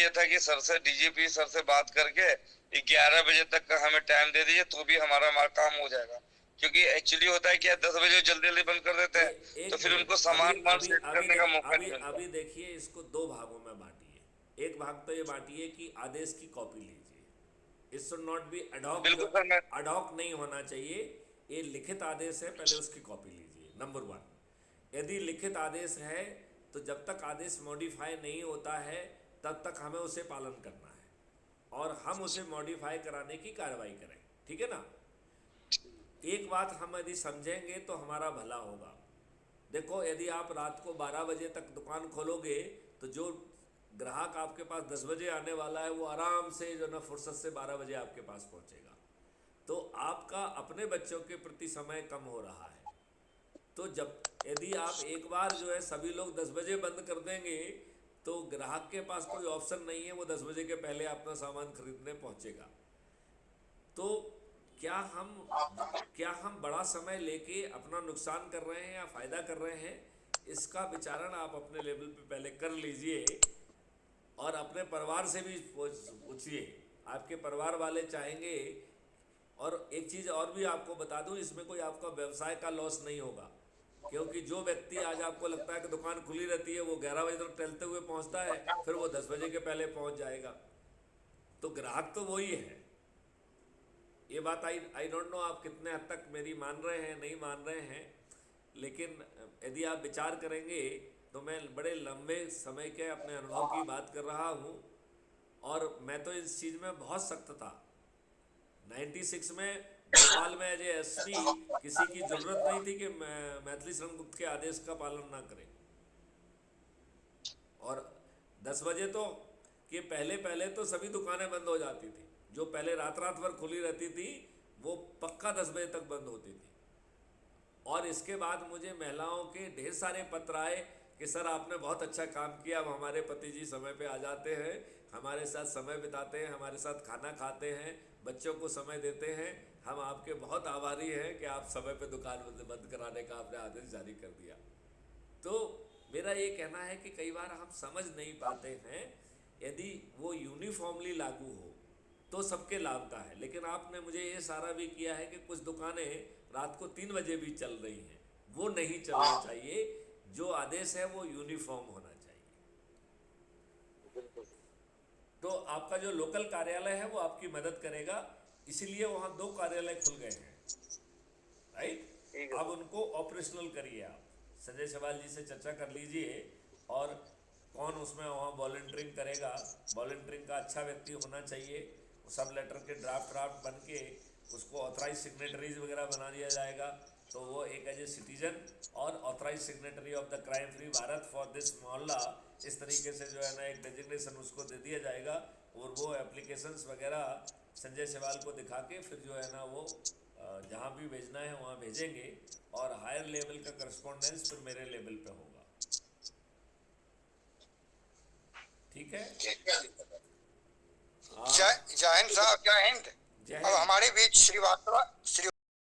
ये था कि सर से, डीजीपी सर से बात करके 11 बजे तक का हमें टाइम दे दीजिए, तो भी हमारा काम हो जाएगा। क्योंकि एक्चुअली होता है कि 10 बजे जल्दी जल्दी बंद कर देते ये हैं, तो एक फिर मिनट, उनको अभी सामान वामान अभी सेट अभी करने का देख मौका अभी नहीं मिलता। अभी देखिए, इसको दो भागों में बांटिए। एक भाग तो ये बांटिए कि आदेश की कॉपी लीजिए। It should not be ad hoc, बिल्कुल सर, मैं अडॉक नहीं होना चाहिए। ये लिखित आदेश है, पहले उसकी कॉपी लीजिए, नंबर वन। यदि लिखित आदेश है तो जब तक आदेश मॉडिफाई नहीं होता है तब तक हमें उसे पालन करना है, और हम उसे मॉडिफाई कराने की कार्रवाई करें। ठीक है ना? एक बात हम यदि समझेंगे तो हमारा भला होगा। देखो, यदि आप रात को 12 बजे तक दुकान खोलोगे तो जो ग्राहक आपके पास 10 बजे आने वाला है वो आराम से जो ना फुर्सत से 12 बजे आपके पास पहुंचेगा। तो आपका अपने बच्चों के प्रति समय कम हो रहा है। तो जब यदि आप एक बार जो है सभी लोग 10 बजे बंद कर देंगे तो ग्राहक के पास कोई ऑप्शन नहीं है, वो 10 बजे के पहले अपना सामान खरीदने पहुंचेगा। तो क्या हम क्या हम बड़ा समय लेके अपना नुकसान कर रहे हैं या फ़ायदा कर रहे हैं, इसका विचारण आप अपने लेवल पे पहले कर लीजिए, और अपने परिवार से भी पूछिए। आपके परिवार वाले चाहेंगे। और एक चीज़ और भी आपको बता दूं, इसमें कोई आपका व्यवसाय का लॉस नहीं होगा, क्योंकि जो व्यक्ति आज आपको लगता है कि दुकान खुली रहती है, वो 11 बजे तक टहलते हुए पहुंचता है, फिर वो 10 बजे के पहले पहुंच जाएगा। तो ग्राहक तो वही है। ये बात आई डोंट नो आप कितने हद तक मेरी मान रहे हैं, नहीं मान रहे हैं, लेकिन यदि आप विचार करेंगे तो मैं बड़े लंबे समय के अपने अनुभव की बात कर रहा हूँ। और मैं तो इस चीज़ में बहुत सख्त था। 96 में भोपाल में एज ए एसपी किसी की ज़रूरत नहीं थी कि मैथिली शरण गुप्त के आदेश का पालन ना करें। और 10 बजे तो के पहले पहले तो सभी दुकानें बंद हो जाती थी। जो पहले रात रात भर खुली रहती थी वो पक्का 10 बजे तक बंद होती थी। और इसके बाद मुझे महिलाओं के ढेर सारे पत्र आए कि सर आपने बहुत अच्छा काम किया, अब हमारे पति जी समय पे आ जाते हैं, हमारे साथ समय बिताते हैं, हमारे साथ खाना खाते हैं, बच्चों को समय देते हैं, हम आपके बहुत आभारी हैं कि आप समय पे दुकान बंद कराने का आपने आदेश जारी कर दिया। तो मेरा ये कहना है कि कई बार हम समझ नहीं पाते हैं। यदि वो यूनिफॉर्मली लागू हो तो सबके लाभ का है, लेकिन आपने मुझे ये सारा भी किया है कि कुछ दुकानें रात को 3 बजे भी चल रही हैं, वो नहीं चलना चाहिए। जो आदेश है वो यूनिफॉर्म होना चाहिए। तो आपका जो लोकल कार्यालय है वो आपकी मदद करेगा, इसीलिए वहाँ 2 कार्यालय खुल गए हैं, राइट? ठीक है अब सर। उनको ऑपरेशनल करिए। आप संजय सवाल जी से चर्चा कर लीजिए, और कौन उसमें वहाँ वॉलंटियरिंग करेगा। वॉलंटियरिंग का अच्छा व्यक्ति होना चाहिए। सब लेटर के ड्राफ्ट बन के उसको ऑथराइज सिग्नेटरीज वगैरह बना दिया जाएगा, तो वो एक एज ए सिटीजन और authorise signatory of the crime free Bharat for this मोहल्ला, इस तरीके से जो है ना एक डेजिग्नेशन उसको दे दिया जाएगा। और वो एप्लीकेशंस वगैरह संजय सवाल को दिखा के फिर जो है ना वो जहाँ भी भेजना है वहाँ भेजेंगे, और हायर लेवल का करस्पॉन्डेंस फिर मेरे लेवल पे होगा। ठीक है? जय जय हिंद साहब, जय हिंद। जय अब हिंद। हमारे बीच श्रीवास्तव